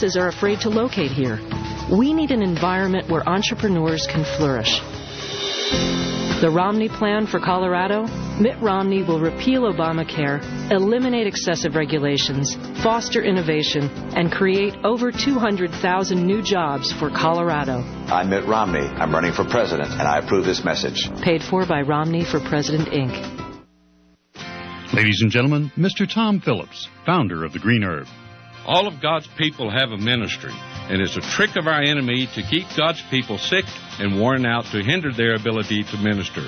are afraid to locate here. We need an environment where entrepreneurs can flourish. The Romney Plan for Colorado? Mitt Romney will repeal Obamacare, eliminate excessive regulations, foster innovation, and create over 200,000 new jobs for Colorado. I'm Mitt Romney. I'm running for president, and I approve this message. Paid for by Romney for President, Inc. Ladies and gentlemen, Mr. Tom Phillips, founder of the Green Herb. All of God's people have a ministry, and it's a trick of our enemy to keep God's people sick and worn out to hinder their ability to minister.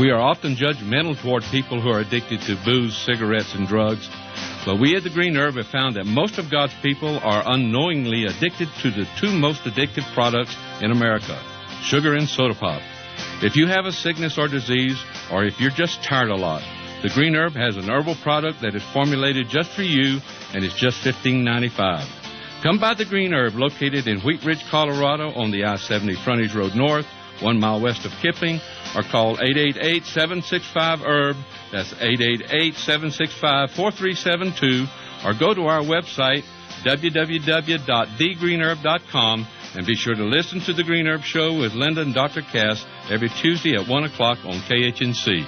We are often judgmental toward people who are addicted to booze, cigarettes, and drugs, but we at the Green Herb have found that most of God's people are unknowingly addicted to the two most addictive products in America, sugar and soda pop. If you have a sickness or disease, or if you're just tired a lot, the Green Herb has an herbal product that is formulated just for you, and it's just $15.95. Come by the Green Herb, located in Wheat Ridge, Colorado, on the I-70 Frontage Road North, 1 mile west of Kipling, or call 888-765-HERB. That's 888-765-4372, or go to our website, www.thegreenherb.com, and be sure to listen to The Green Herb Show with Linda and Dr. Cass every Tuesday at 1 o'clock on KHNC.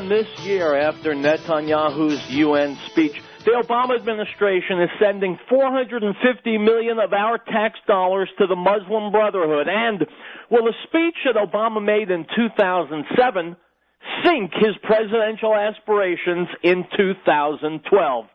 This year, after Netanyahu's UN speech, the Obama administration is sending $450 million of our tax dollars to the Muslim Brotherhood. And will a speech that Obama made in 2007 sink his presidential aspirations in 2012?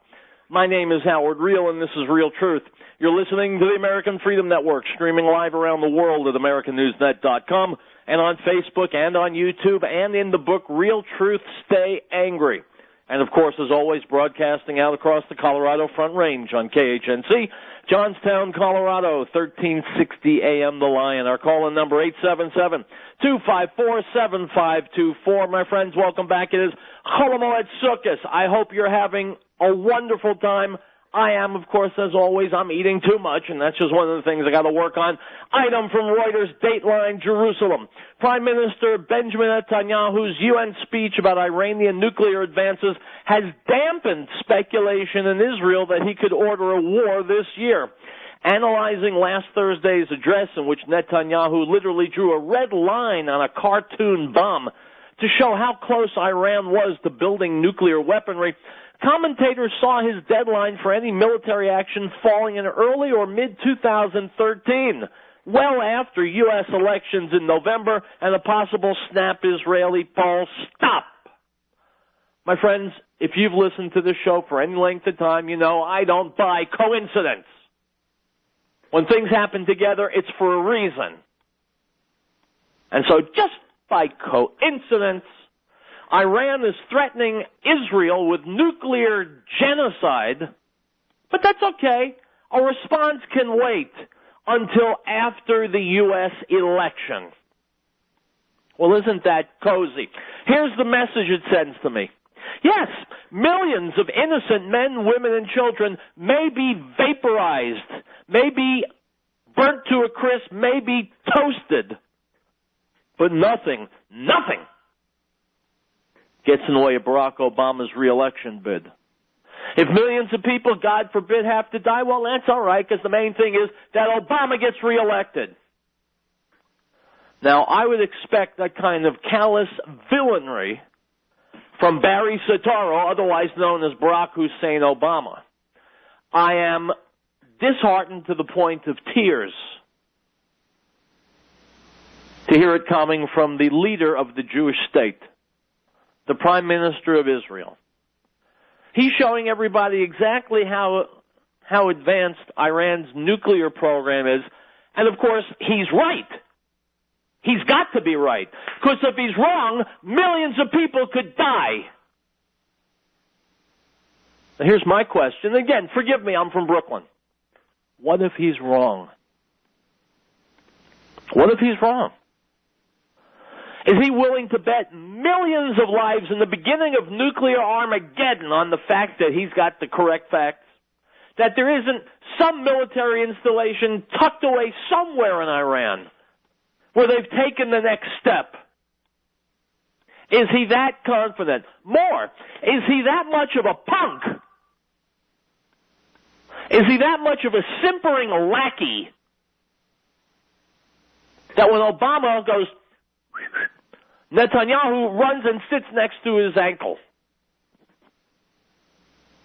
My name is Howard Riell, and this is Riell Truth. You're listening to the American Freedom Network, streaming live around the world at AmericanNewsNet.com, and on Facebook and on YouTube, and in the book Riell Truth, Stay Angry. And, of course, as always, broadcasting out across the Colorado Front Range on KHNC, Johnstown, Colorado, 1360 AM The Lion. Our call-in number, 877-254-7524. My friends, welcome back. It is Chol Hamoed Sukkos. I hope you're having a wonderful time. I am, of course, as always. I'm eating too much, and that's just one of the things I got to work on. Item from Reuters, Dateline, Jerusalem. Prime Minister Benjamin Netanyahu's UN speech about Iranian nuclear advances has dampened speculation in Israel that he could order a war this year. Analyzing last Thursday's address, in which Netanyahu literally drew a red line on a cartoon bomb to show how close Iran was to building nuclear weaponry, commentators saw his deadline for any military action falling in early or mid-2013, well after U.S. elections in November and a possible snap Israeli pulse stop. My friends, if you've listened to this show for any length of time, you know I don't buy coincidence. When things happen together, it's for a reason. And so just by coincidence, Iran is threatening Israel with nuclear genocide, but that's okay. A response can wait until after the U.S. election. Well, isn't that cozy? Here's the message it sends to me. Yes, millions of innocent men, women, and children may be vaporized, may be burnt to a crisp, may be toasted, but nothing gets in the way of Barack Obama's re-election bid. If millions of people, God forbid, have to die, well, that's all right, because the main thing is that Obama gets re-elected. Now, I would expect that kind of callous villainry from Barry Soetoro, otherwise known as Barack Hussein Obama. I am disheartened to the point of tears to hear it coming from the leader of the Jewish state, the Prime Minister of Israel. He's showing everybody exactly how advanced Iran's nuclear program is, and of course, he's right. He's got to be right, because if he's wrong, millions of people could die. Now, here's my question. Again, forgive me, I'm from Brooklyn. What if he's wrong? What if he's wrong? Is he willing to bet millions of lives in the beginning of nuclear Armageddon on the fact that he's got the correct facts? That there isn't some military installation tucked away somewhere in Iran where they've taken the next step? Is he that confident? More, is he that much of a punk? Is he that much of a simpering lackey that when Obama goes, Netanyahu runs and sits next to his ankle?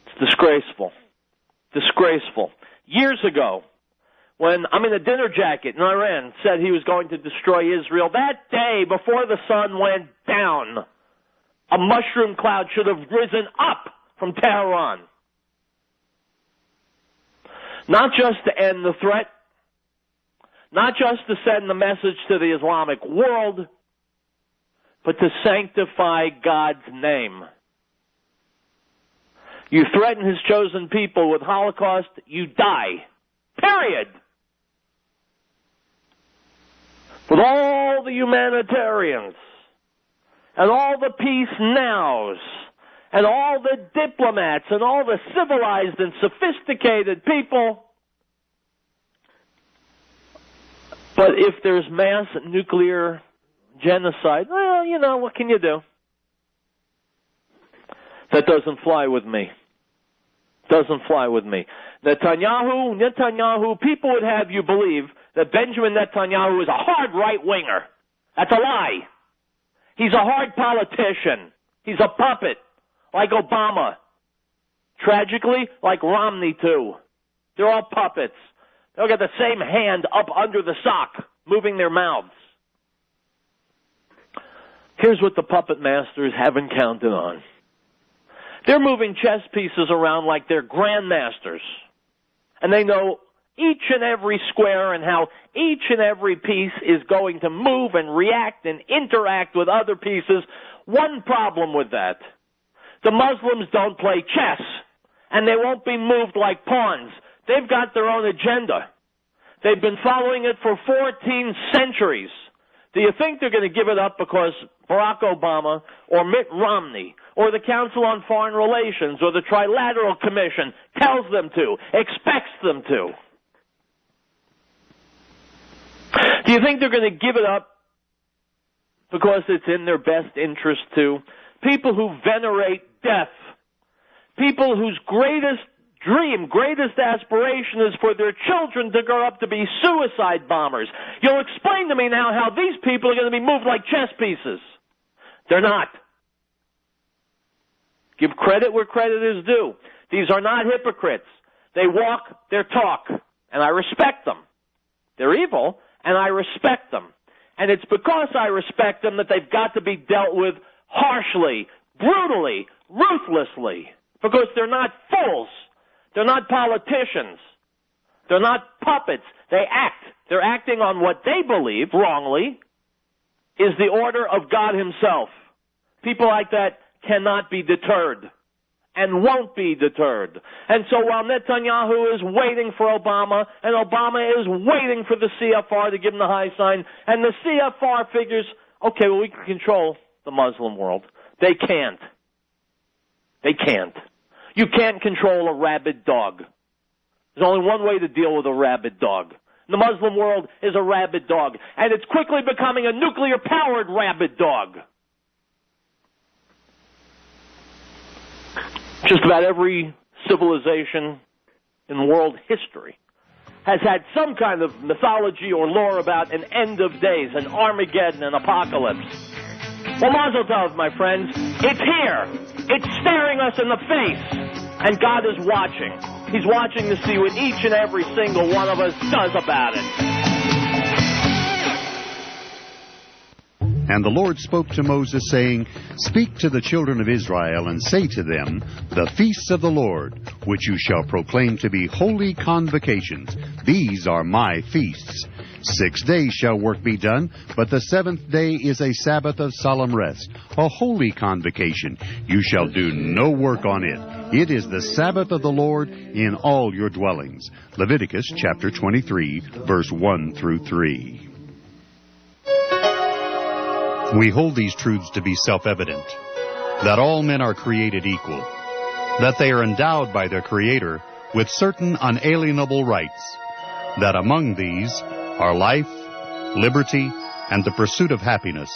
It's disgraceful. Disgraceful. Years ago, when I'm in a dinner jacket in Iran said he was going to destroy Israel, that day before the sun went down, a mushroom cloud should have risen up from Tehran. Not just to end the threat, not just to send the message to the Islamic world, but to sanctify God's name. You threaten his chosen people with Holocaust, you die. Period. With all the humanitarians and all the peace nows and all the diplomats and all the civilized and sophisticated people. But if there's mass nuclear genocide, well, you know, what can you do? That doesn't fly with me. Doesn't fly with me. Netanyahu, people would have you believe that Benjamin Netanyahu is a hard right-winger. That's a lie. He's a hard politician. He's a puppet, like Obama. Tragically, like Romney, too. They're all puppets. They'll get the same hand up under the sock, moving their mouths. Here's what the puppet masters haven't counted on. They're moving chess pieces around like they're grandmasters. And they know each and every square and how each and every piece is going to move and react and interact with other pieces. One problem with that. The Muslims don't play chess, and they won't be moved like pawns. They've got their own agenda. They've been following it for 14 centuries. Do you think they're going to give it up because Barack Obama or Mitt Romney or the Council on Foreign Relations or the Trilateral Commission tells them to, expects them to? Do you think they're going to give it up because it's in their best interest to? People who venerate death, people whose greatest dream, greatest aspiration is for their children to grow up to be suicide bombers. You'll explain to me now how these people are going to be moved like chess pieces. They're not. Give credit where credit is due. These are not hypocrites. They walk their talk, and I respect them. They're evil, and I respect them. And it's because I respect them that they've got to be dealt with harshly, brutally, ruthlessly, because they're not fools. They're not politicians. They're not puppets. They act. They're acting on what they believe, wrongly, is the order of God himself. People like that cannot be deterred and won't be deterred. And so while Netanyahu is waiting for Obama and Obama is waiting for the CFR to give him the high sign, and the CFR figures, okay, well, we can control the Muslim world. They can't. They can't. You can't control a rabid dog. There's only one way to deal with a rabid dog. The Muslim world is a rabid dog, and it's quickly becoming a nuclear-powered rabid dog. Just about every civilization in world history has had some kind of mythology or lore about an end of days, an Armageddon, an apocalypse. Well, Mazel Tov, my friends. It's here. It's staring us in the face. And God is watching. He's watching to see what each and every single one of us does about it. And the Lord spoke to Moses, saying, Speak to the children of Israel, and say to them, The feasts of the Lord, which you shall proclaim to be holy convocations, these are my feasts. 6 days shall work be done, but the seventh day is a Sabbath of solemn rest, a holy convocation. You shall do no work on it. It is the Sabbath of the Lord in all your dwellings. Leviticus chapter 23, verse 1 through 3. We hold these truths to be self-evident, that all men are created equal, that they are endowed by their Creator with certain unalienable rights, that among these are life, liberty, and the pursuit of happiness,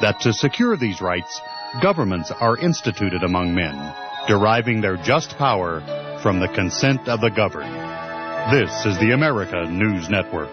that to secure these rights, governments are instituted among men, deriving their just power from the consent of the governed. This is the America News Network.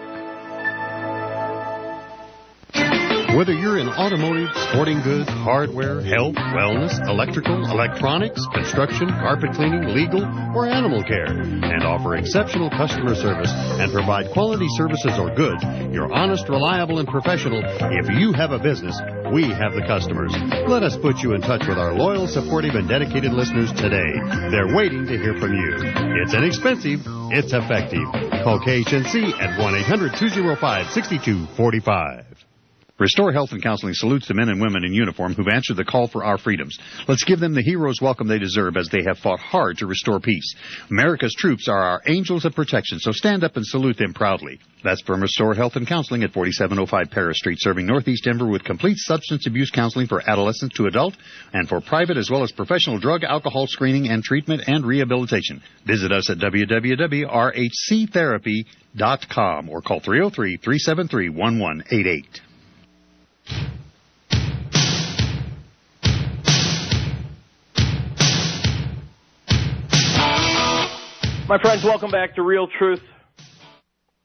Whether you're in automotive, sporting goods, hardware, health, wellness, electrical, electronics, construction, carpet cleaning, legal, or animal care, and offer exceptional customer service and provide quality services or goods, you're honest, reliable, and professional. If you have a business, we have the customers. Let us put you in touch with our loyal, supportive, and dedicated listeners today. They're waiting to hear from you. It's inexpensive. It's effective. Call KHNC at 1-800-205-6245. Restore Health and Counseling salutes the men and women in uniform who've answered the call for our freedoms. Let's give them the hero's welcome they deserve as they have fought hard to restore peace. America's troops are our angels of protection, so stand up and salute them proudly. That's from Restore Health and Counseling at 4705 Paris Street, serving Northeast Denver with complete substance abuse counseling for adolescents to adult and for private as well as professional drug, alcohol screening and treatment and rehabilitation. Visit us at www.rhctherapy.com or call 303-373-1188. My friends, welcome back to Riell Truth.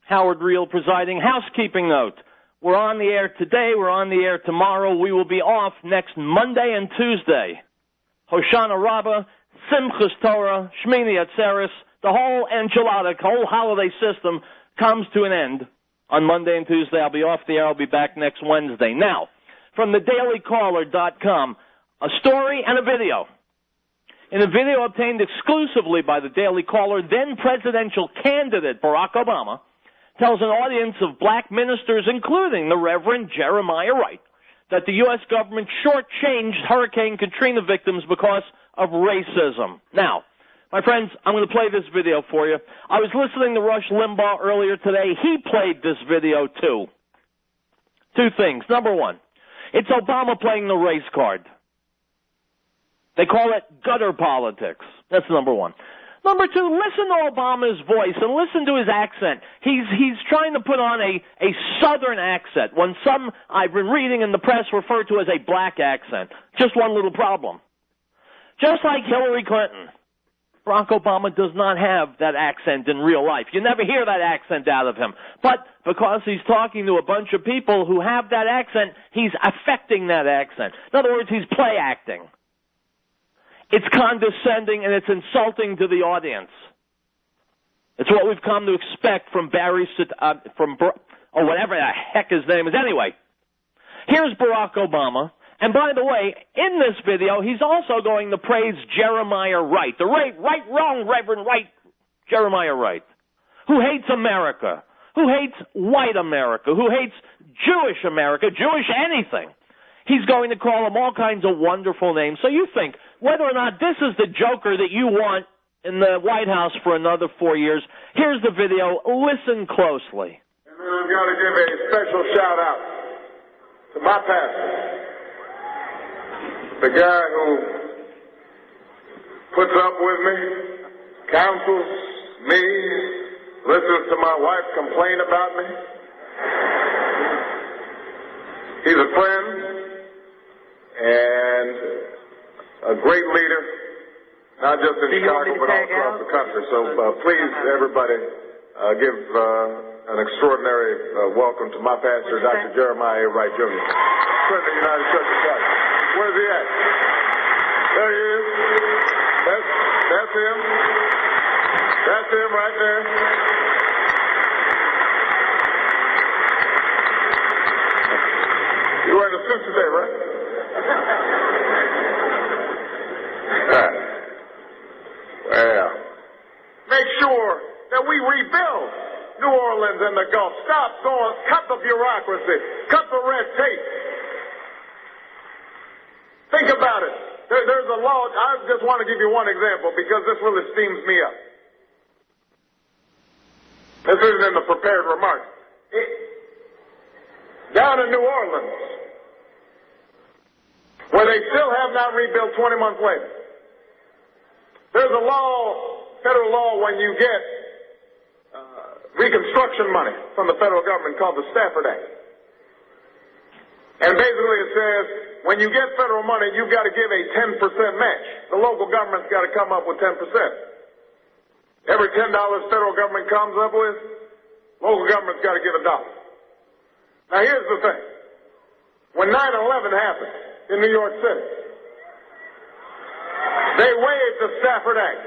Howard Riell presiding. Housekeeping note. We're on the air today. We're on the air tomorrow. We will be off next Monday and Tuesday. Hoshana Rabbah, Simchas Torah, Shmini Atzeres, the whole enchilada, whole holiday system comes to an end. On Monday and Tuesday, I'll be off the air. I'll be back next Wednesday. Now, from thedailycaller.com, a story and a video. In a video obtained exclusively by the Daily Caller, then presidential candidate Barack Obama tells an audience of black ministers, including the Reverend Jeremiah Wright, that the U.S. government shortchanged Hurricane Katrina victims because of racism. Now, my friends, I'm going to play this video for you. I was listening to Rush Limbaugh earlier today. He played this video, too. Two things. Number one, it's Obama playing the race card. They call it gutter politics. That's number one. Number two, listen to Obama's voice and listen to his accent. He's trying to put on a southern accent when some, I've been reading in the press, refer to as a black accent. Just one little problem. Just like Hillary Clinton, Barack Obama does not have that accent in real life. You never hear that accent out of him. But because he's talking to a bunch of people who have that accent, he's affecting that accent. In other words, he's play acting. It's condescending and it's insulting to the audience. It's what we've come to expect from whatever the heck his name is. Anyway, here's Barack Obama. And by the way, in this video, he's also going to praise Jeremiah Wright, the wrong Reverend Wright, Jeremiah Wright, who hates America, who hates white America, who hates Jewish America, Jewish anything. He's going to call him all kinds of wonderful names. So you think, whether or not this is the joker that you want in the White House for another 4 years, here's the video. Listen closely. And then I'm going to give a special shout-out to my pastor, the guy who puts up with me, counsels me, listens to my wife complain about me. He's a friend and a great leader, not just in Chicago, but all across the country. So please, everybody, give an extraordinary welcome to my pastor, Dr. Jeremiah Wright, Jr., President of the United Church of Christ. Where's he at? There he is. That's him. That's him right there. You're wearing a suit today, right? Well, make sure that we rebuild New Orleans and the Gulf. Stop going, cut the bureaucracy, cut the red tape. Think about it. There's a law. I just want to give you one example because this really steams me up. This isn't in the prepared remarks. Down in New Orleans, where they still have not rebuilt 20 months later. There's a law, federal law, when you get reconstruction money from the federal government called the Stafford Act. And basically it says, when you get federal money, you've got to give a 10% match. The local government's got to come up with 10%. Every $10 federal government comes up with, local government's got to give $1. Now here's the thing. When 9/11 happened in New York City, they waived the Stafford Act.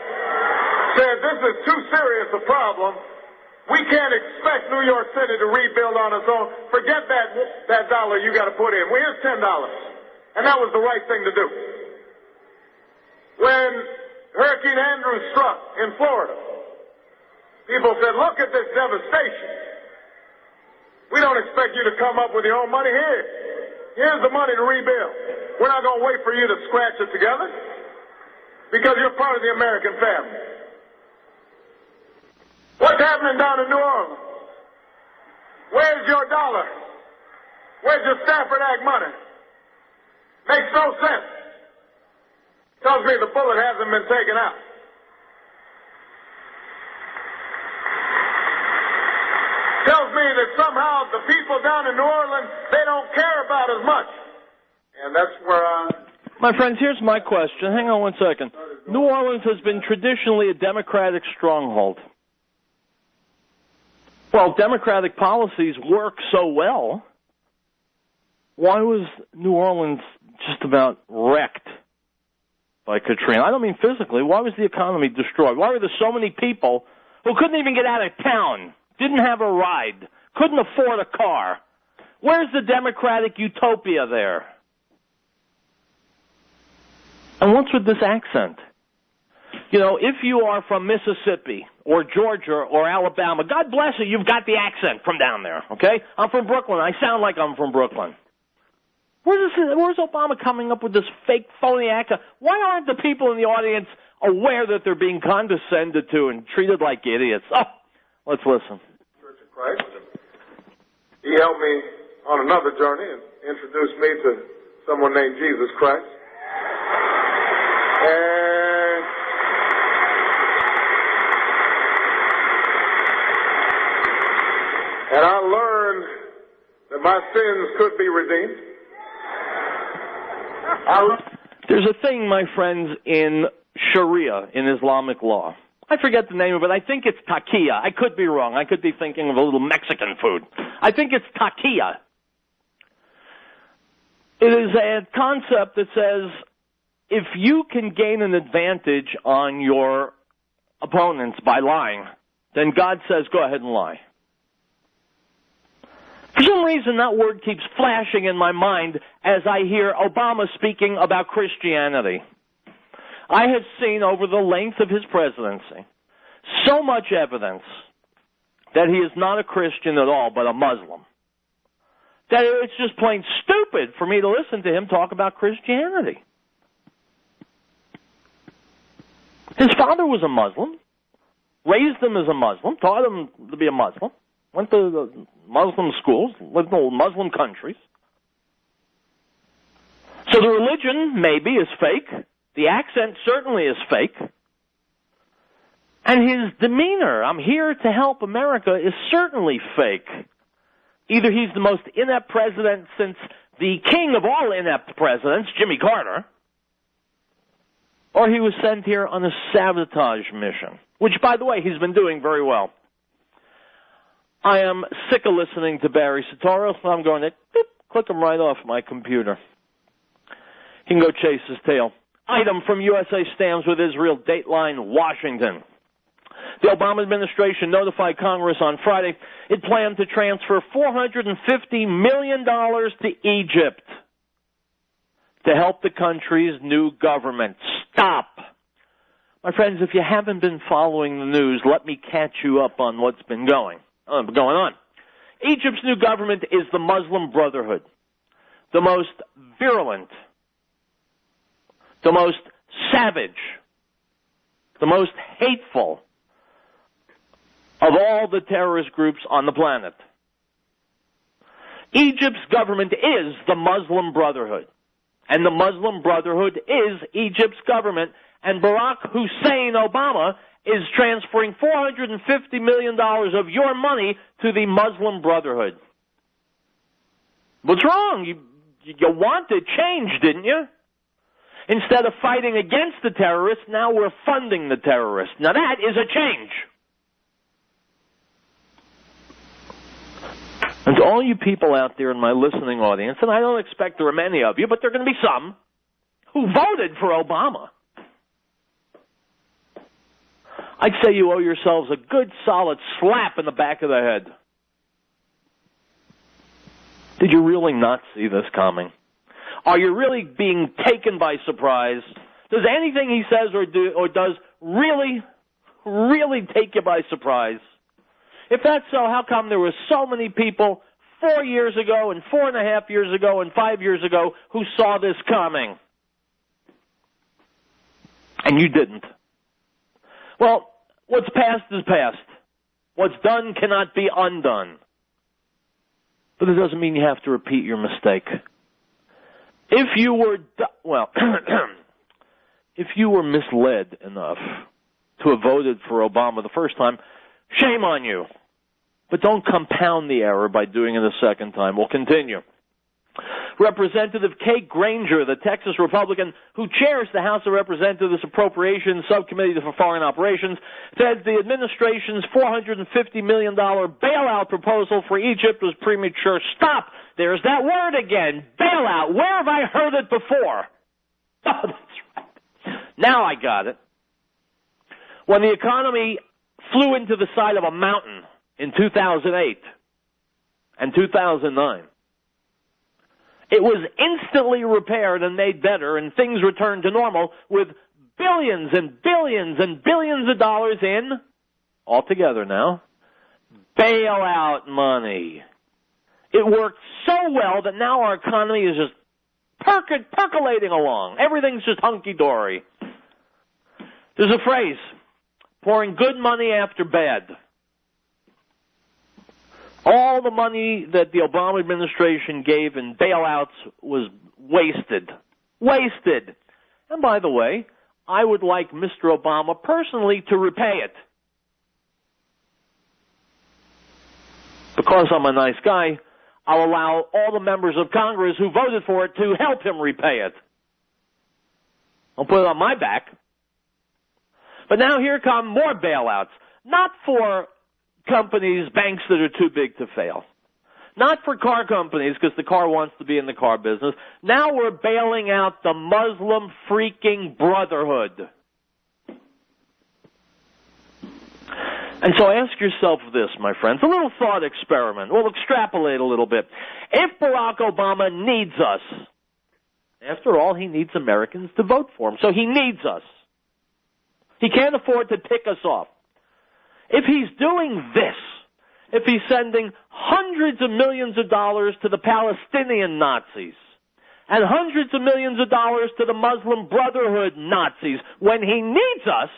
Said this is too serious a problem. We can't expect New York City to rebuild on its own. Forget that dollar you got to put in. Well, here's $10. And that was the right thing to do. When Hurricane Andrew struck in Florida, people said, look at this devastation. We don't expect you to come up with your own money here. Here's the money to rebuild. We're not going to wait for you to scratch it together because you're part of the American family. What's happening down in New Orleans? Where's your dollar? Where's your Stafford Act money? Makes no sense. Tells me the bullet hasn't been taken out. Tells me that somehow the people down in New Orleans, they don't care about as much. And that's where My friends, here's my question. Hang on one second. New Orleans has been traditionally a Democratic stronghold. Well, Democratic policies work so well. Why was New Orleans just about wrecked by Katrina? I don't mean physically. Why was the economy destroyed? Why were there so many people who couldn't even get out of town, didn't have a ride, couldn't afford a car? Where's the Democratic utopia there? And what's with this accent? You know, if you are from Mississippi or Georgia or Alabama, God bless you, you've got the accent from down there, okay? I'm from Brooklyn. I sound like I'm from Brooklyn. Where's Obama coming up with this fake, phony accent? Why aren't the people in the audience aware that they're being condescended to and treated like idiots? Oh, let's listen. Church of Christ. He helped me on another journey and introduced me to someone named Jesus Christ. And I learned that my sins could be redeemed. There's a thing, my friends, in Sharia, in Islamic law. I forget the name of it. I think it's taqiyya. I could be wrong. I could be thinking of a little Mexican food. I think it's taqiyya. It is a concept that says if you can gain an advantage on your opponents by lying, then God says go ahead and lie. For some reason, that word keeps flashing in my mind as I hear Obama speaking about Christianity. I have seen over the length of his presidency so much evidence that he is not a Christian at all, but a Muslim, that it's just plain stupid for me to listen to him talk about Christianity. His father was a Muslim, raised him as a Muslim, taught him to be a Muslim, went to the Muslim schools, lived in Muslim countries. So the religion, maybe, is fake. The accent certainly is fake. And his demeanor, I'm here to help America, is certainly fake. Either he's the most inept president since the king of all inept presidents, Jimmy Carter, or he was sent here on a sabotage mission, which, by the way, he's been doing very well. I am sick of listening to Barry Soetoro, so I'm going to click him right off my computer. He can go chase his tail. Item from USA Stands with Israel, Dateline, Washington. The Obama administration notified Congress on Friday it planned to transfer $450 million to Egypt to help the country's new government. Stop. My friends, if you haven't been following the news, let me catch you up on what's been going on. Egypt's new government is the Muslim Brotherhood, the most virulent, the most savage, the most hateful of all the terrorist groups on the planet. Egypt's government is the Muslim Brotherhood. And the Muslim Brotherhood is Egypt's government. And Barack Hussein Obama is transferring $450 million of your money to the Muslim Brotherhood. What's wrong? You wanted change, didn't you? Instead of fighting against the terrorists, now we're funding the terrorists. Now that is a change. And to all you people out there in my listening audience, and I don't expect there are many of you, but there are going to be some, who voted for Obama, I'd say you owe yourselves a good, solid slap in the back of the head. Did you really not see this coming? Are you really being taken by surprise? Does anything he says or does really take you by surprise? If that's so, how come there were so many people 4 years ago and 4.5 years ago and 5 years ago who saw this coming? And you didn't. Well, what's past is past. What's done cannot be undone. But it doesn't mean you have to repeat your mistake. If you were, if you were misled enough to have voted for Obama the first time, shame on you. But don't compound the error by doing it a second time. We'll continue. Representative Kate Granger, the Texas Republican who chairs the House of Representatives Appropriations Subcommittee for Foreign Operations, says the administration's $450 million bailout proposal for Egypt was premature. Stop! There's that word again. Bailout. Where have I heard it before? Oh, that's right. Now I got it. When the economy flew into the side of a mountain in 2008 and 2009, it was instantly repaired and made better, and things returned to normal with billions and billions and billions of dollars in, altogether now, bailout money. It worked so well that now our economy is just percolating along. Everything's just hunky-dory. There's a phrase, pouring good money after bad. All the money that the Obama administration gave in bailouts was wasted. Wasted. And by the way, I would like Mr. Obama personally to repay it. Because I'm a nice guy, I'll allow all the members of Congress who voted for it to help him repay it. I'll put it on my back. But now here come more bailouts. Not for companies, banks that are too big to fail. Not for car companies, because the car wants to be in the car business. Now we're bailing out the Muslim freaking Brotherhood. And so ask yourself this, my friends, a little thought experiment. We'll extrapolate a little bit. If Barack Obama needs us, after all, he needs Americans to vote for him, so he needs us. He can't afford to tick us off. If he's doing this, if he's sending hundreds of millions of dollars to the Palestinian Nazis and hundreds of millions of dollars to the Muslim Brotherhood Nazis, when he needs us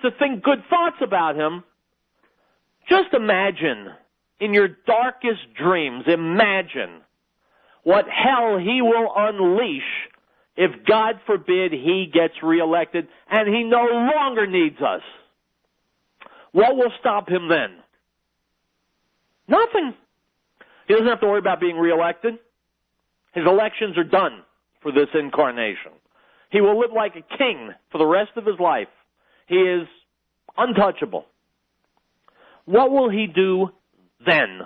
to think good thoughts about him, just imagine, in your darkest dreams, imagine what hell he will unleash if, God forbid, he gets reelected and he no longer needs us. What will stop him then? Nothing. He doesn't have to worry about being reelected. His elections are done for this incarnation. He will live like a king for the rest of his life. He is untouchable. What will he do then?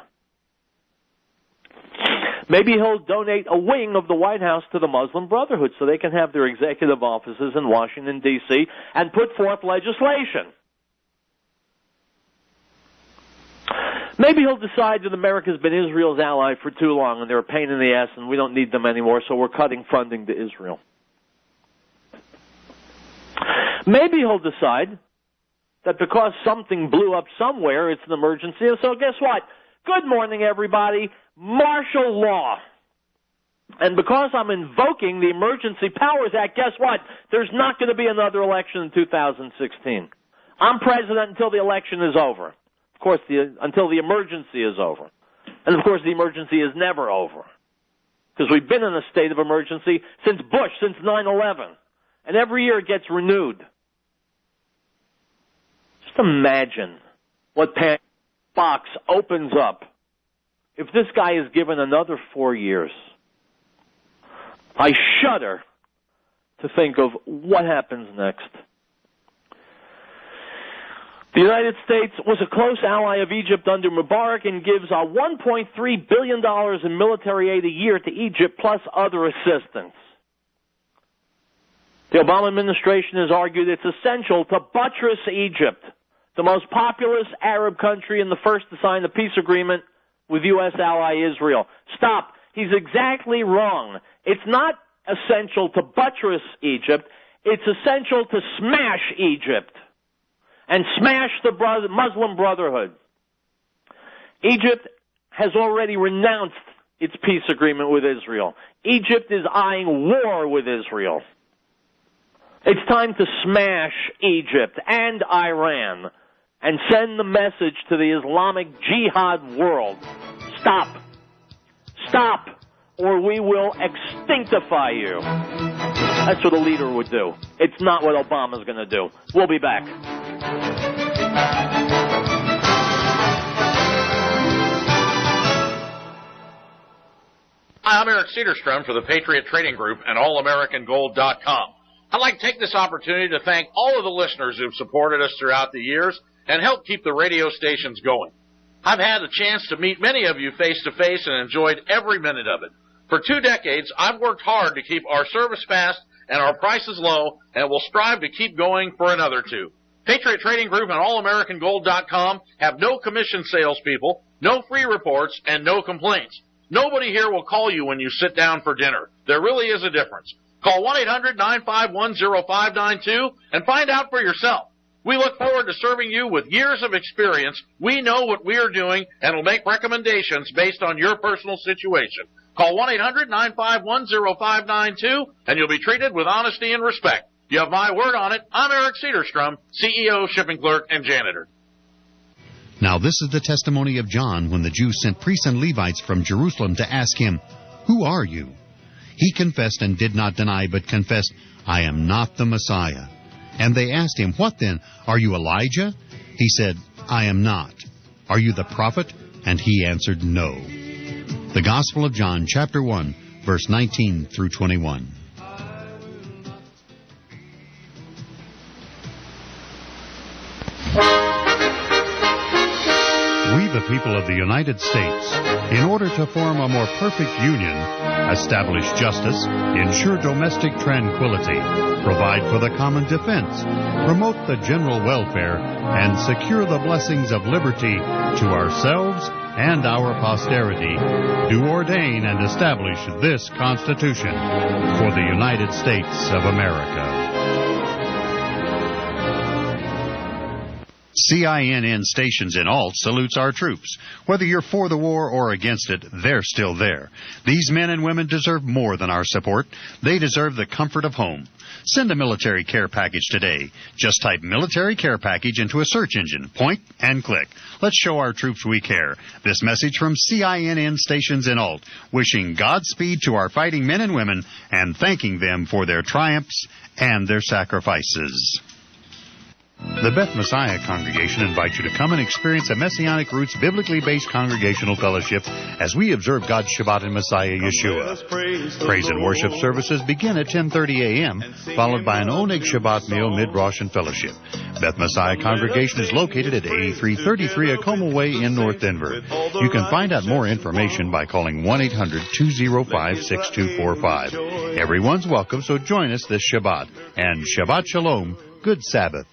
Maybe he'll donate a wing of the White House to the Muslim Brotherhood so they can have their executive offices in Washington, D.C., and put forth legislation. Maybe he'll decide that America's been Israel's ally for too long and they're a pain in the ass and we don't need them anymore, so we're cutting funding to Israel. Maybe he'll decide that because something blew up somewhere, it's an emergency, and so guess what? Good morning, everybody. Martial law. And because I'm invoking the Emergency Powers Act, guess what? There's not going to be another election in 2016. I'm president until the election is over. Of course, until the emergency is over. And of course, the emergency is never over. because we've been in a state of emergency since Bush, since 9/11. And every year it gets renewed. Just imagine what Pandora's box opens up if this guy is given another 4 years. I shudder to think of what happens next. The United States was a close ally of Egypt under Mubarak and gives $1.3 billion in military aid a year to Egypt, plus other assistance. The Obama administration has argued it's essential to buttress Egypt, the most populous Arab country and the first to sign the peace agreement with U.S. ally Israel. Stop. He's exactly wrong. It's not essential to buttress Egypt. It's essential to smash Egypt and smash the Muslim Brotherhood. Egypt has already renounced its peace agreement with Israel. Egypt is eyeing war with Israel. It's time to smash Egypt and Iran and send the message to the Islamic Jihad world. Stop. Stop, or we will extinctify you. That's what a leader would do. It's not what Obama's going to do. We'll be back. Hi, I'm Eric Cedarstrom for the Patriot Trading Group and AllAmericanGold.com. I'd like to take this opportunity to thank all of the listeners who've supported us throughout the years and helped keep the radio stations going. I've had the chance to meet many of you face-to-face and enjoyed every minute of it. For 2 decades, I've worked hard to keep our service fast and our prices low, and will strive to keep going for another 2. Patriot Trading Group and AllAmericanGold.com have no commission salespeople, no free reports, and no complaints. Nobody here will call you when you sit down for dinner. There really is a difference. Call 1-800-951-0592 and find out for yourself. We look forward to serving you with years of experience. We know what we are doing and will make recommendations based on your personal situation. Call 1-800-951-0592 and you'll be treated with honesty and respect. You have my word on it. I'm Eric Cedarstrom, CEO, shipping clerk, and janitor. Now this is the testimony of John when the Jews sent priests and Levites from Jerusalem to ask him, "Who are you?" He confessed and did not deny, but confessed, "I am not the Messiah." And they asked him, "What then? Are you Elijah?" He said, "I am not." "Are you the prophet?" And he answered, "No." The Gospel of John, chapter 1, verse 19 through 21. We, the people of the United States, in order to form a more perfect union, establish justice, ensure domestic tranquility, provide for the common defense, promote the general welfare, and secure the blessings of liberty to ourselves and our posterity, do ordain and establish this Constitution for the United States of America. CINN stations in Alt salutes our troops. Whether you're for the war or against it, they're still there. These men and women deserve more than our support. They deserve the comfort of home. Send a military care package today. Just type military care package into a search engine. Point and click. Let's show our troops we care. This message from CINN stations in Alt, wishing Godspeed to our fighting men and women and thanking them for their triumphs and their sacrifices. The Beth Messiah Congregation invites you to come and experience a Messianic Roots biblically based congregational fellowship as we observe God's Shabbat in Messiah Yeshua. Praise and worship services begin at 10:30 a.m., followed by an Oneg Shabbat meal mid-Rosh and fellowship. Beth Messiah Congregation is located at 8333 Acoma Way in North Denver. You can find out more information by calling 1-800-205-6245. Everyone's welcome, so join us this Shabbat. And Shabbat Shalom, good Sabbath.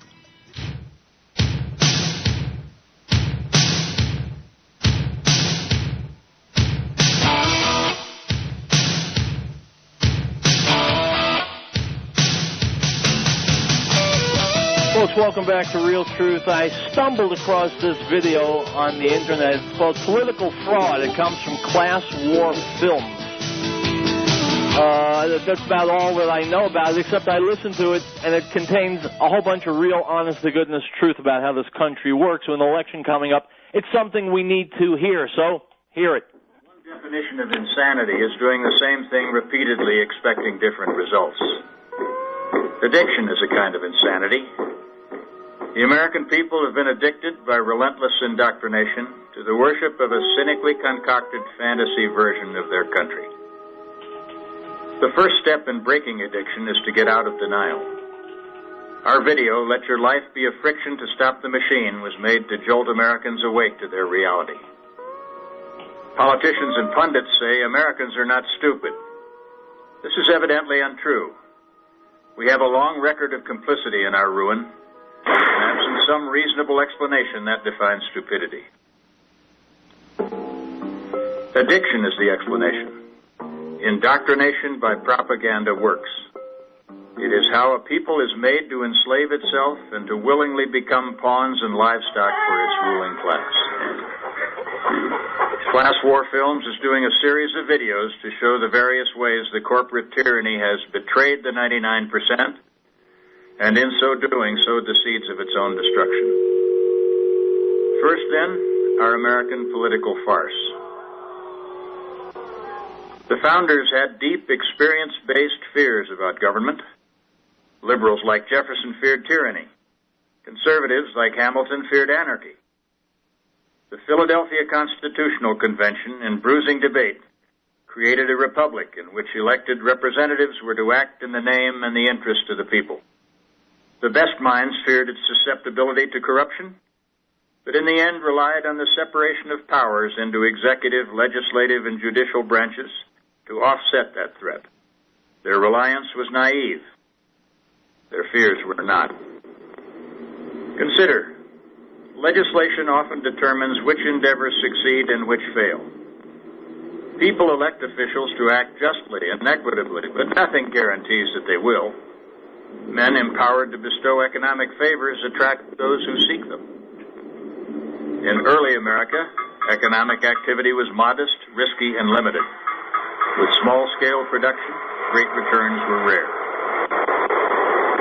Folks, welcome back to Riell Truth. I stumbled across this video on the internet. It's called Political Fraud. It comes from Class War Films. That's about all that I know about it, except I listened to it, and it contains a whole bunch of real, honest-to-goodness truth about how this country works. With an election coming up, it's something we need to hear. So, hear it. One definition of insanity is doing the same thing repeatedly, expecting different results. Addiction is a kind of insanity. The American people have been addicted by relentless indoctrination to the worship of a cynically concocted fantasy version of their country. The first step in breaking addiction is to get out of denial. Our video, Let Your Life Be a Friction to Stop the Machine, was made to jolt Americans awake to their reality. Politicians and pundits say Americans are not stupid. This is evidently untrue. We have a long record of complicity in our ruin, and absent some reasonable explanation, that defines stupidity. Addiction is the explanation. Indoctrination by propaganda works. It is how a people is made to enslave itself and to willingly become pawns and livestock for its ruling class. Class War Films is doing a series of videos to show the various ways the corporate tyranny has betrayed the 99%, and in so doing, sowed the seeds of its own destruction. First, then, our American political farce. The founders had deep, experience-based fears about government. Liberals like Jefferson feared tyranny. Conservatives like Hamilton feared anarchy. The Philadelphia Constitutional Convention, in bruising debate, created a republic in which elected representatives were to act in the name and the interest of the people. The best minds feared its susceptibility to corruption, but in the end relied on the separation of powers into executive, legislative, and judicial branches to offset that threat. Their reliance was naive. Their fears were not. Consider, legislation often determines which endeavors succeed and which fail. People elect officials to act justly and equitably, but nothing guarantees that they will. Men empowered to bestow economic favors attract those who seek them. In early America, economic activity was modest, risky, and limited. With small-scale production, great returns were rare.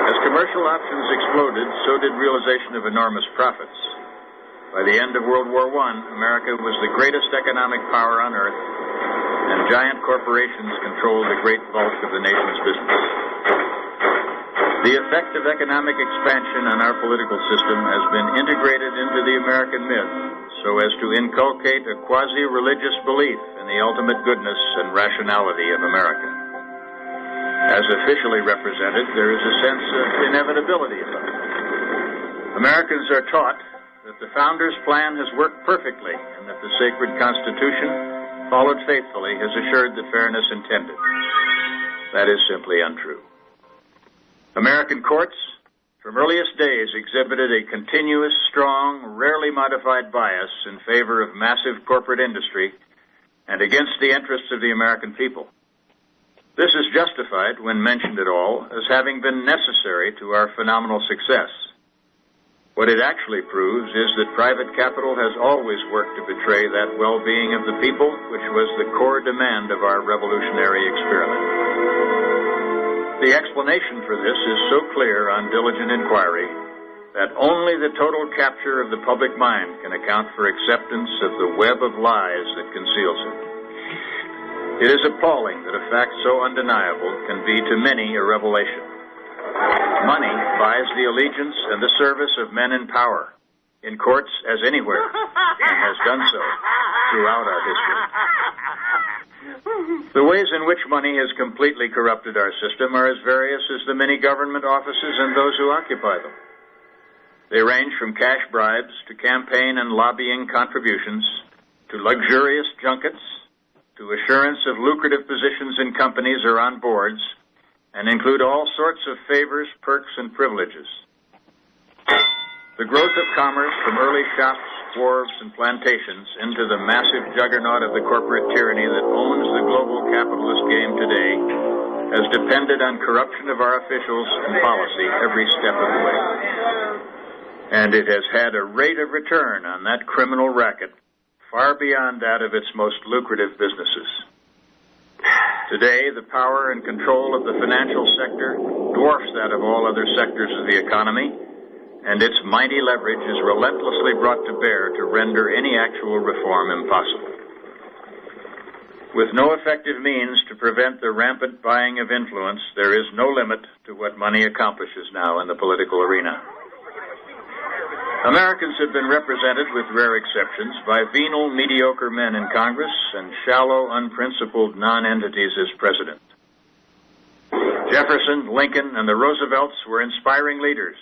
As commercial options exploded, so did realization of enormous profits. By the end of World War I, America was the greatest economic power on earth, and giant corporations controlled the great bulk of the nation's business. The effect of economic expansion on our political system has been integrated into the American myth so as to inculcate a quasi-religious belief in the ultimate goodness and rationality of America. As officially represented, there is a sense of inevitability about it. Americans are taught that the Founders' plan has worked perfectly and that the sacred Constitution, followed faithfully, has assured the fairness intended. That is simply untrue. American courts, from earliest days, exhibited a continuous, strong, rarely modified bias in favor of massive corporate industry and against the interests of the American people. This is justified, when mentioned at all, as having been necessary to our phenomenal success. What it actually proves is that private capital has always worked to betray that well-being of the people, which was the core demand of our revolutionary experiment. The explanation for this is so clear on diligent inquiry that only the total capture of the public mind can account for acceptance of the web of lies that conceals it. It is appalling that a fact so undeniable can be to many a revelation. Money buys the allegiance and the service of men in power, in courts as anywhere, and has done so throughout our history. The ways in which money has completely corrupted our system are as various as the many government offices and those who occupy them. They range from cash bribes to campaign and lobbying contributions, to luxurious junkets, to assurance of lucrative positions in companies or on boards, and include all sorts of favors, perks, and privileges. The growth of commerce from early shops, wharves, and plantations into the massive juggernaut of the corporate tyranny that owns the global capitalist game today has depended on corruption of our officials and policy every step of the way. And it has had a rate of return on that criminal racket far beyond that of its most lucrative businesses. Today, the power and control of the financial sector dwarfs that of all other sectors of the economy, and its mighty leverage is relentlessly brought to bear to render any actual reform impossible. With no effective means to prevent the rampant buying of influence, there is no limit to what money accomplishes now in the political arena. Americans have been represented, with rare exceptions, by venal, mediocre men in Congress and shallow, unprincipled non-entities as president. Jefferson, Lincoln, and the Roosevelts were inspiring leaders,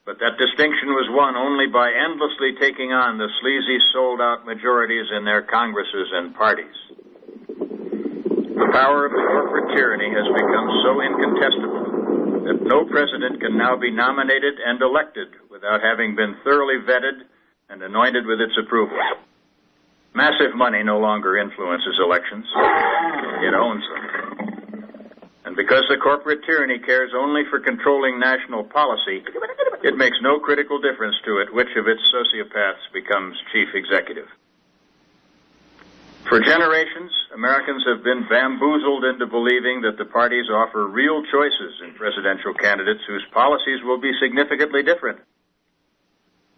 but that distinction was won only by endlessly taking on the sleazy, sold-out majorities in their Congresses and parties. The power of the corporate tyranny has become so incontestable that no president can now be nominated and elected without having been thoroughly vetted and anointed with its approval. Massive money no longer influences elections. It owns them. And because the corporate tyranny cares only for controlling national policy, it makes no critical difference to it which of its sociopaths becomes chief executive. For generations, Americans have been bamboozled into believing that the parties offer real choices in presidential candidates whose policies will be significantly different.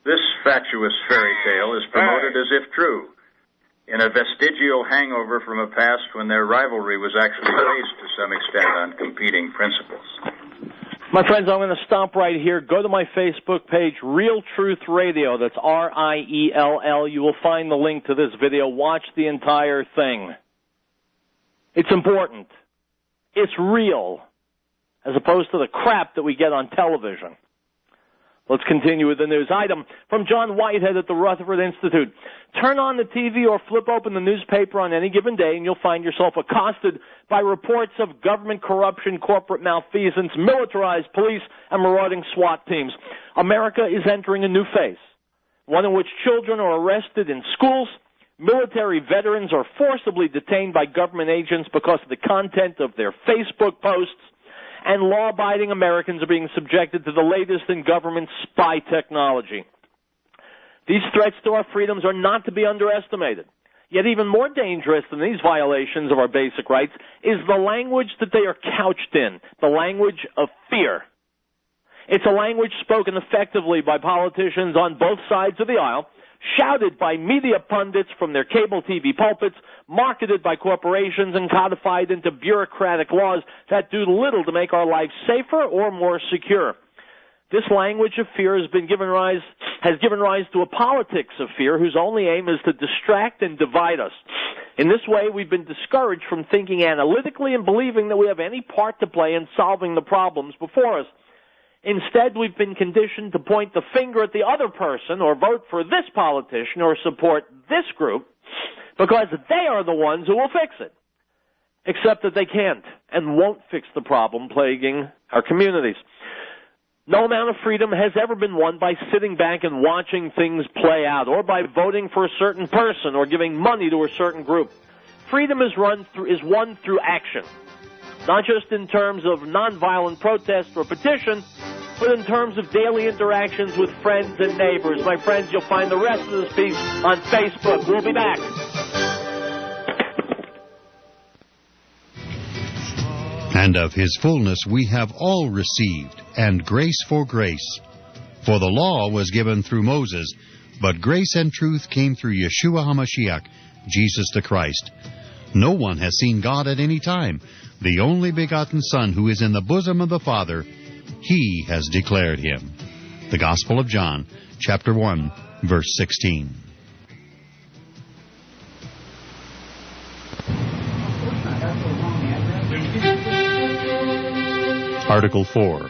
This fatuous fairy tale is promoted as if true, in a vestigial hangover from a past when their rivalry was actually based to some extent on competing principles. My friends, I'm going to stop right here. Go to my Facebook page, Riell Truth Radio. That's R-I-E-L-L. You will find the link to this video. Watch the entire thing. It's important. It's real, as opposed to the crap that we get on television. Let's continue with the news. Item from John Whitehead at the Rutherford Institute. Turn on the TV or flip open the newspaper on any given day, and you'll find yourself accosted by reports of government corruption, corporate malfeasance, militarized police, and marauding SWAT teams. America is entering a new phase, one in which children are arrested in schools, military veterans are forcibly detained by government agents because of the content of their Facebook posts, and law-abiding Americans are being subjected to the latest in government spy technology. These threats to our freedoms are not to be underestimated. Yet even more dangerous than these violations of our basic rights is the language that they are couched in, the language of fear. It's a language spoken effectively by politicians on both sides of the aisle, shouted by media pundits from their cable TV pulpits, marketed by corporations, and codified into bureaucratic laws that do little to make our lives safer or more secure. This language of fear has given rise to a politics of fear whose only aim is to distract and divide us. In this way, we've been discouraged from thinking analytically and believing that we have any part to play in solving the problems before us. Instead, we've been conditioned to point the finger at the other person or vote for this politician or support this group because they are the ones who will fix it. Except that they can't and won't fix the problem plaguing our communities. No amount of freedom has ever been won by sitting back and watching things play out or by voting for a certain person or giving money to a certain group. Freedom is won through action. Not just in terms of nonviolent protest or petition, but in terms of daily interactions with friends and neighbors. My friends, you'll find the rest of this piece on Facebook. We'll be back. And of his fullness we have all received, and grace for grace. For the law was given through Moses, but grace and truth came through Yeshua HaMashiach, Jesus the Christ. No one has seen God at any time. The only begotten Son, who is in the bosom of the Father, He has declared Him. The Gospel of John, chapter 1, verse 16. Article 4.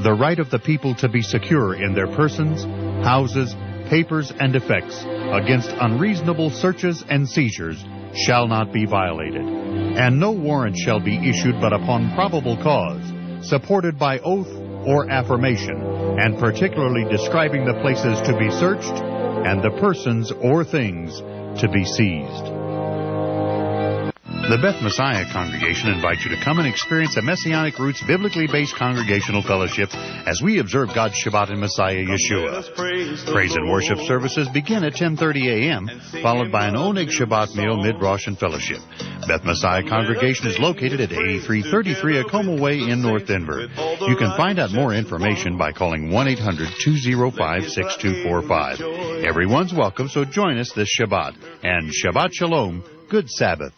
The right of the people to be secure in their persons, houses, papers, and effects against unreasonable searches and seizures shall not be violated, and no warrant shall be issued but upon probable cause, supported by oath or affirmation, and particularly describing the places to be searched and the persons or things to be seized. The Beth Messiah congregation invites you to come and experience a Messianic Roots biblically based congregational fellowship as we observe God's Shabbat in Messiah Yeshua. Praise and worship services begin at 10:30 a.m., followed by an Oneg Shabbat meal mid-Rosh and fellowship. Beth Messiah congregation is located at 8333 Acoma Way in North Denver. You can find out more information by calling 1-800-205-6245. Everyone's welcome, so join us this Shabbat. And Shabbat Shalom, good Sabbath.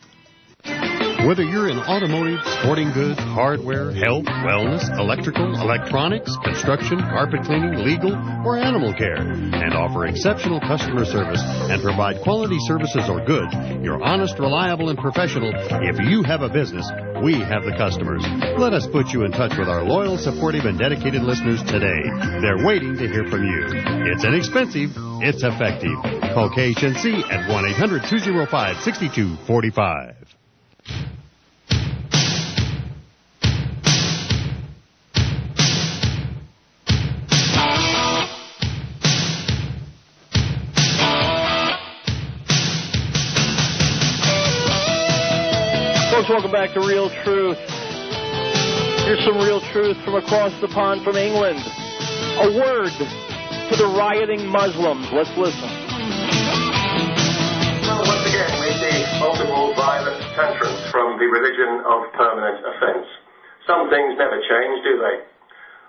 Whether you're in automotive, sporting goods, hardware, health, wellness, electrical, electronics, construction, carpet cleaning, legal, or animal care, and offer exceptional customer service and provide quality services or goods, you're honest, reliable, and professional. If you have a business, we have the customers. Let us put you in touch with our loyal, supportive, and dedicated listeners today. They're waiting to hear from you. It's inexpensive. It's effective. Call KHNC at 1-800-205-6245. Folks, welcome back to Riell Truth. Here's some real truth from across the pond from England. A word to the rioting Muslims. Let's listen. Well, once again, we see multiple violent tantrums from the religion of permanent offense. Some things never change, do they?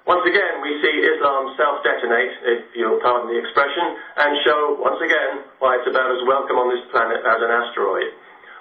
Once again, we see Islam self-detonate, if you'll pardon the expression, and show, once again, why it's about as welcome on this planet as an asteroid.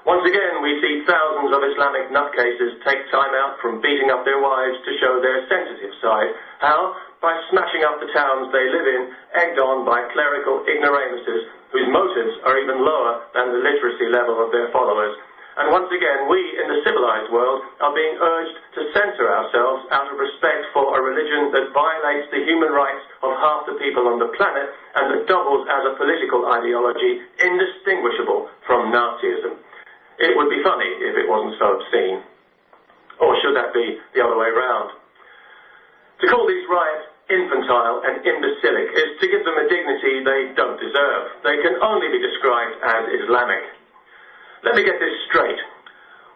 Once again, we see thousands of Islamic nutcases take time out from beating up their wives to show their sensitive side. How? By smashing up the towns they live in, egged on by clerical ignoramuses whose motives are even lower than the literacy level of their followers. And once again, we in the civilized world are being urged to censor ourselves out of respect for a religion that violates the human rights of half the people on the planet and that doubles as a political ideology indistinguishable from Nazism. It would be funny if it wasn't so obscene. Or should that be the other way round? To call these riots infantile and imbecilic is to give them a dignity they don't deserve. They can only be described as Islamic. Let me get this straight.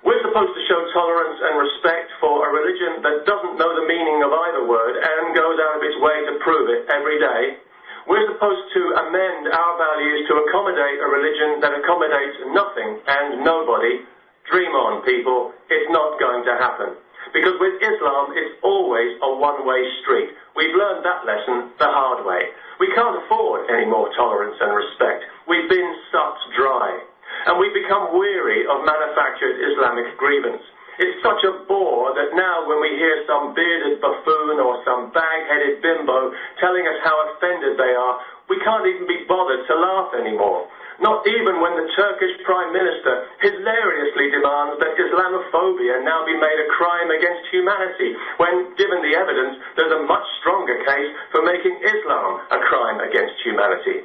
We're supposed to show tolerance and respect for a religion that doesn't know the meaning of either word and goes out of its way to prove it every day. We're supposed to amend our values to accommodate a religion that accommodates nothing and nobody. Dream on, people. It's not going to happen. Because with Islam, it's always a one-way street. We've learned that lesson the hard way. We can't afford any more tolerance and respect. We've been sucked dry. And we've become weary of manufactured Islamic grievance. It's such a bore that now when we hear some bearded buffoon or some bag-headed bimbo telling us how offended they are, we can't even be bothered to laugh anymore. Not even when the Turkish Prime Minister hilariously demands that Islamophobia now be made a crime against humanity, when, given the evidence, there's a much stronger case for making Islam a crime against humanity.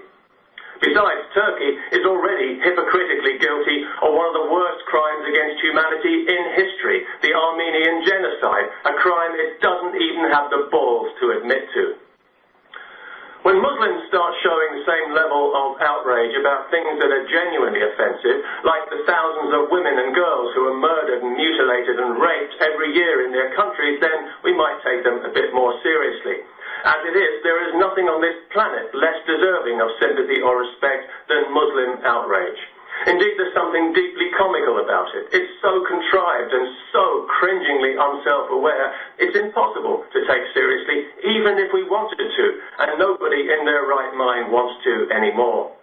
Besides, Turkey is already hypocritically guilty of one of the worst crimes against humanity in history, the Armenian genocide, a crime it doesn't even have the balls to admit to. When Muslims start showing the same level of outrage about things that are genuinely offensive, like the thousands of women and girls who are murdered and mutilated and raped every year in their countries, then we might take them a bit more seriously. As it is, there is nothing on this planet less deserving of sympathy or respect than Muslim outrage. Indeed, there's something deeply comical about it. It's so contrived and so cringingly unself-aware, it's impossible to take seriously, even if we wanted to, and nobody in their right mind wants to anymore.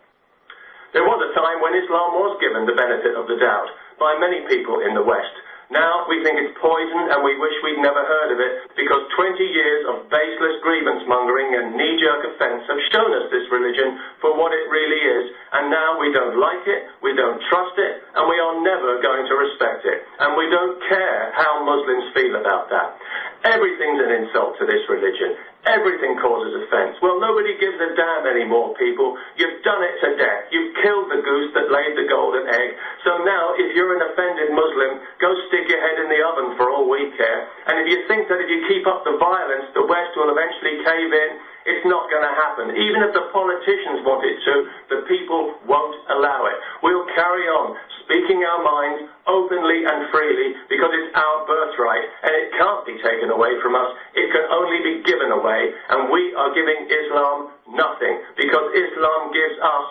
There was a time when Islam was given the benefit of the doubt by many people in the West. Now we think it's poison and we wish we'd never heard of it because 20 years of baseless grievance-mongering and knee-jerk offense have shown us this religion for what it really is, and now we don't like it, we don't trust it, and we are never going to respect it. And we don't care how Muslims feel about that. Everything's an insult to this religion. Everything causes offense. Well, nobody gives a damn anymore, people. You've done it to death. You've killed the goose that laid the golden egg. So now, if you're an offended Muslim, go stick your head in the oven for all we care. And if you think that if you keep up the violence, the West will eventually cave in, it's not going to happen. Even if the politicians want it to, the people won't allow it. We'll carry on speaking our minds openly and freely because it's our birthright and it can't be taken away from us. It can only be given away, and we are giving Islam nothing because Islam gives us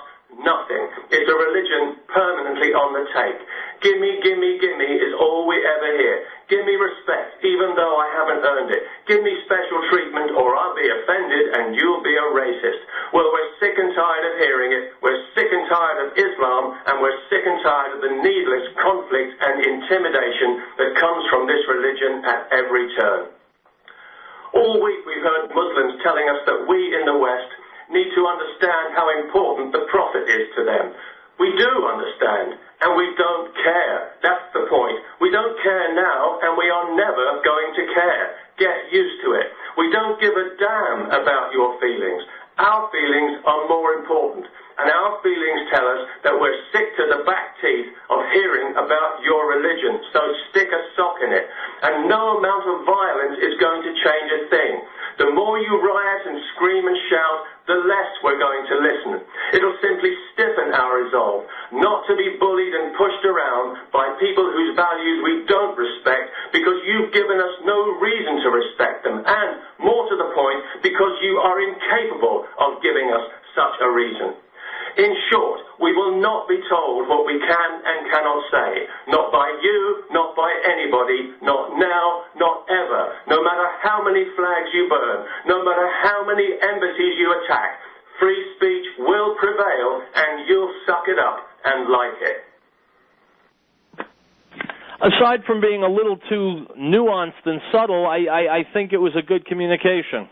nothing. It's a religion permanently on the take. Gimme, gimme, gimme is all we ever hear. Give me respect, even though I haven't earned it. Give me special treatment or I'll be offended and you'll be a racist. Well, we're sick and tired of hearing it. We're sick and tired of Islam, and we're sick and tired of the needless conflict and and intimidation that comes from this religion at every turn. All week we've heard Muslims telling us that we in the West need to understand how important the Prophet is to them. We do understand, and we don't care. That's the point. We don't care now, and we are never going to care. Get used to it. We don't give a damn about your feelings. Our feelings are more important, and our feelings tell us that we're sick to the back teeth of hearing about your religion, so stick a sock in it. And no amount of violence is going to change a thing. The more you riot and scream and shout, the less we're going to listen. It'll simply stiffen our resolve, not to be bullied and pushed around by people whose values we don't respect because you've given us no reason to respect them, and, more to the point, because you are incapable of giving us such a reason. In short, we will not be told what we can and cannot say. Not by you, not by anybody, not now, not ever. No matter how many flags you burn, no matter how many embassies you attack, free speech will prevail and you'll suck it up and like it. Aside from being a little too nuanced and subtle, I think it was a good communication.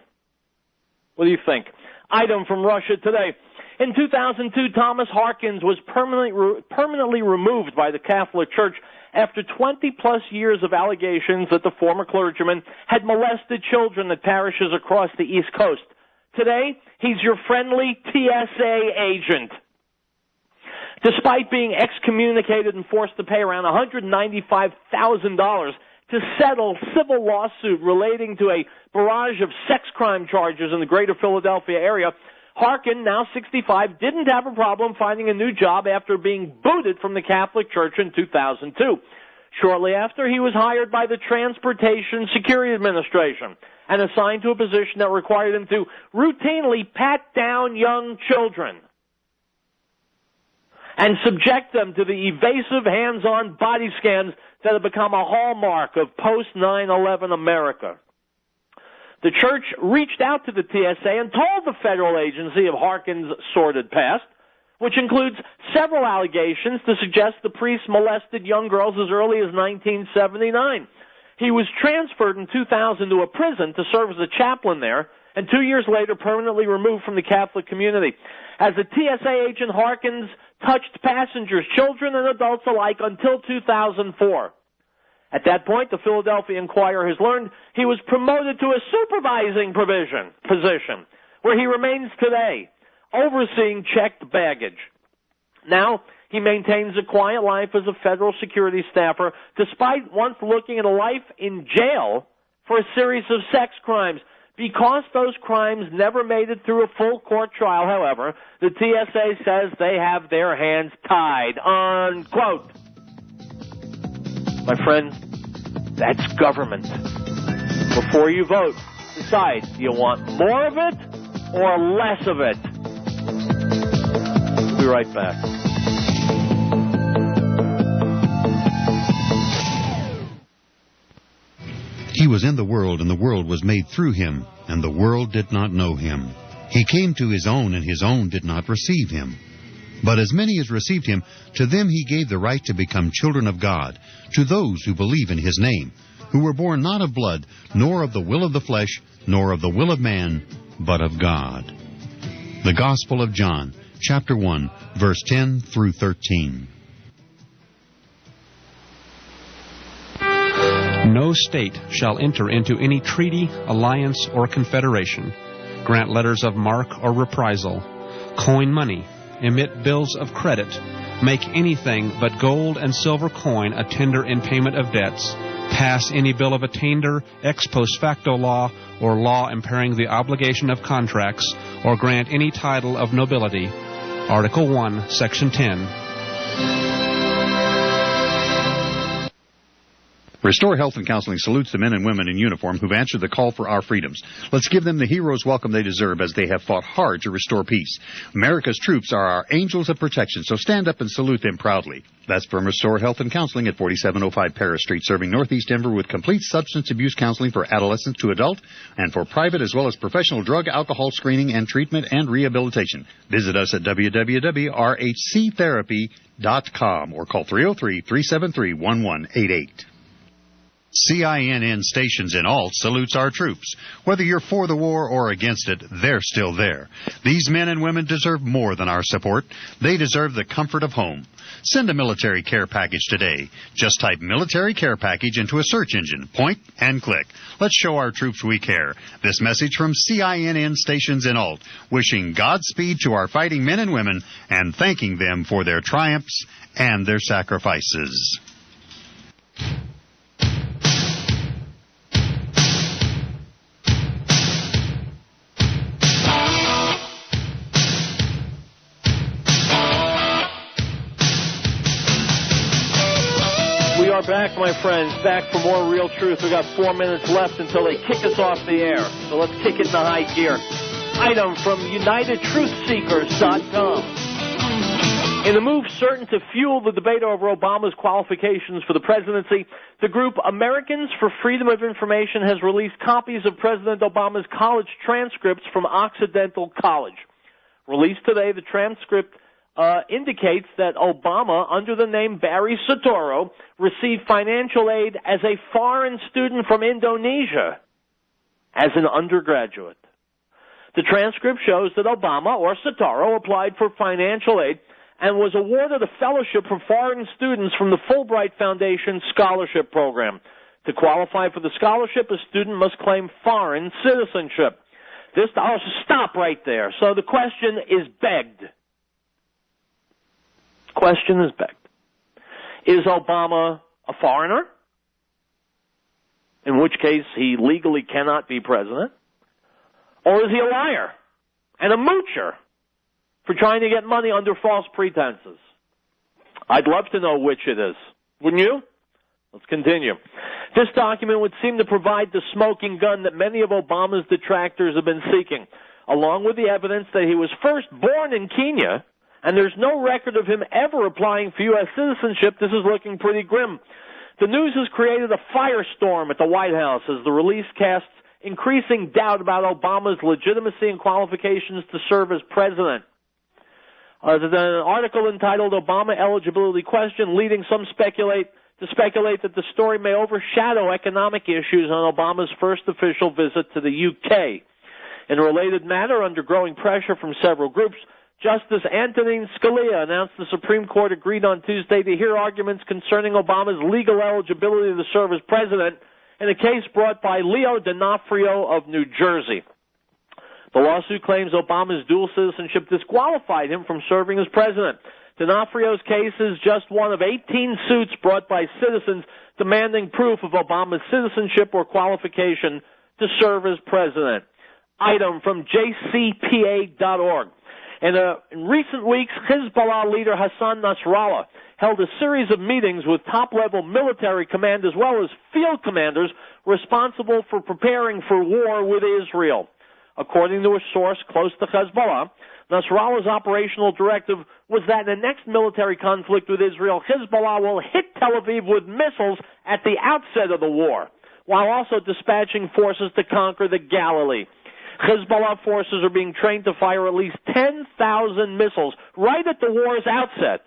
What do you think? Item from Russia Today. In 2002, Thomas Harkins was permanently removed by the Catholic Church after 20-plus years of allegations that the former clergyman had molested children at parishes across the East Coast. Today, he's your friendly TSA agent. Despite being excommunicated and forced to pay around $195,000 to settle civil lawsuit relating to a barrage of sex crime charges in the greater Philadelphia area, Harkin, now 65, didn't have a problem finding a new job after being booted from the Catholic Church in 2002. Shortly after, he was hired by the Transportation Security Administration and assigned to a position that required him to routinely pat down young children and subject them to the evasive hands-on body scans that have become a hallmark of post-9/11 America. The church reached out to the TSA and told the federal agency of Harkin's sordid past, which includes several allegations to suggest the priest molested young girls as early as 1979. He was transferred in 2000 to a prison to serve as a chaplain there, and 2 years later permanently removed from the Catholic community. As a TSA agent, Harkins touched passengers, children and adults alike, until 2004. At that point, the Philadelphia Inquirer has learned he was promoted to a supervising position, where he remains today, overseeing checked baggage. Now, he maintains a quiet life as a federal security staffer, despite once looking at a life in jail for a series of sex crimes. Because those crimes never made it through a full court trial, however, the TSA says they have their hands tied, unquote. My friend, that's government. Before you vote, decide, do you want more of it or less of it? We'll be right back. He was in the world, and the world was made through him, and the world did not know him. He came to his own, and his own did not receive him. But as many as received him, to them he gave the right to become children of God, to those who believe in his name, who were born not of blood, nor of the will of the flesh, nor of the will of man, but of God. The Gospel of John, chapter 1, verse 10 through 13. No state shall enter into any treaty, alliance, or confederation, grant letters of marque or reprisal, coin money, emit bills of credit, make anything but gold and silver coin a tender in payment of debts, pass any bill of attainder, ex post facto law, or law impairing the obligation of contracts, or grant any title of nobility. Article 1, Section 10. Restore Health and Counseling salutes the men and women in uniform who've answered the call for our freedoms. Let's give them the hero's welcome they deserve as they have fought hard to restore peace. America's troops are our angels of protection, so stand up and salute them proudly. That's from Restore Health and Counseling at 4705 Paris Street, serving Northeast Denver with complete substance abuse counseling for adolescent to adult and for private as well as professional drug, alcohol screening and treatment and rehabilitation. Visit us at www.rhctherapy.com or call 303-373-1188. CINN Stations in Alt salutes our troops. Whether you're for the war or against it, they're still there. These men and women deserve more than our support. They deserve the comfort of home. Send a military care package today. Just type military care package into a search engine, point, and click. Let's show our troops we care. This message from CINN Stations in Alt, wishing Godspeed to our fighting men and women and thanking them for their triumphs and their sacrifices. Back, my friends, back for more Riell Truth. We've got 4 minutes left until they kick us off the air. So let's kick it in the high gear. Item from UnitedTruthSeekers.com. In a move certain to fuel the debate over Obama's qualifications for the presidency, the group Americans for Freedom of Information has released copies of President Obama's college transcripts from Occidental College. Released today, the transcript indicates that Obama, under the name Barry Soetoro, received financial aid as a foreign student from Indonesia as an undergraduate. The transcript shows that Obama, or Soetoro, applied for financial aid and was awarded a fellowship for foreign students from the Fulbright Foundation Scholarship Program. To qualify for the scholarship, a student must claim foreign citizenship. Stop right there. So the question is begged. Question is begged. Is Obama a foreigner? In which case he legally cannot be president? Or is he a liar and a moocher for trying to get money under false pretenses? I'd love to know which it is. Wouldn't you? Let's continue. This document would seem to provide the smoking gun that many of Obama's detractors have been seeking, along with the evidence that he was first born in Kenya, and there's no record of him ever applying for U.S. citizenship. This is looking pretty grim. The news has created a firestorm at the White House as the release casts increasing doubt about Obama's legitimacy and qualifications to serve as president. There's an article entitled Obama Eligibility Question, leading some to speculate that the story may overshadow economic issues on Obama's first official visit to the UK. In a related matter, under growing pressure from several groups, Justice Antonin Scalia announced the Supreme Court agreed on Tuesday to hear arguments concerning Obama's legal eligibility to serve as president in a case brought by Leo D'Onofrio of New Jersey. The lawsuit claims Obama's dual citizenship disqualified him from serving as president. D'Onofrio's case is just one of 18 suits brought by citizens demanding proof of Obama's citizenship or qualification to serve as president. Item from jcpa.org. In recent weeks, Hezbollah leader Hassan Nasrallah held a series of meetings with top-level military command as well as field commanders responsible for preparing for war with Israel. According to a source close to Hezbollah, Nasrallah's operational directive was that in the next military conflict with Israel, Hezbollah will hit Tel Aviv with missiles at the outset of the war, while also dispatching forces to conquer the Galilee. Hezbollah forces are being trained to fire at least 10,000 missiles right at the war's outset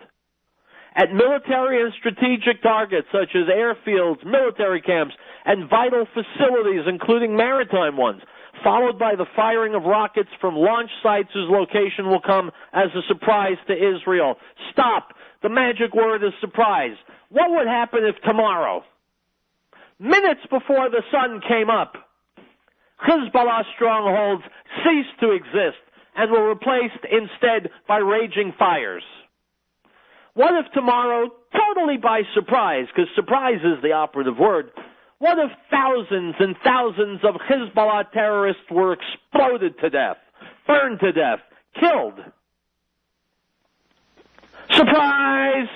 at military and strategic targets such as airfields, military camps, and vital facilities, including maritime ones, followed by the firing of rockets from launch sites whose location will come as a surprise to Israel. Stop. The magic word is surprise. What would happen if tomorrow, minutes before the sun came up, Hezbollah strongholds ceased to exist and were replaced instead by raging fires? What if tomorrow, totally by surprise, because surprise is the operative word, what if thousands and thousands of Hezbollah terrorists were exploded to death, burned to death, killed? Surprise!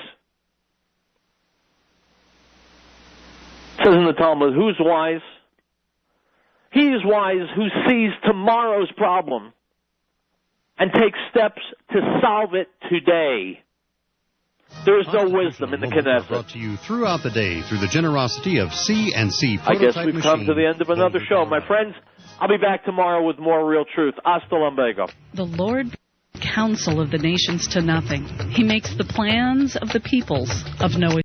says in the Talmud, who's wise? He is wise who sees tomorrow's problem and takes steps to solve it today. There is no wisdom in the Knesset. Brought to you throughout the day through the generosity of C&C I guess we've come to the end of another show. My friends, I'll be back tomorrow with more Real Truth. Hasta luego. The Lord counsel of the nations to nothing. He makes the plans of the peoples of no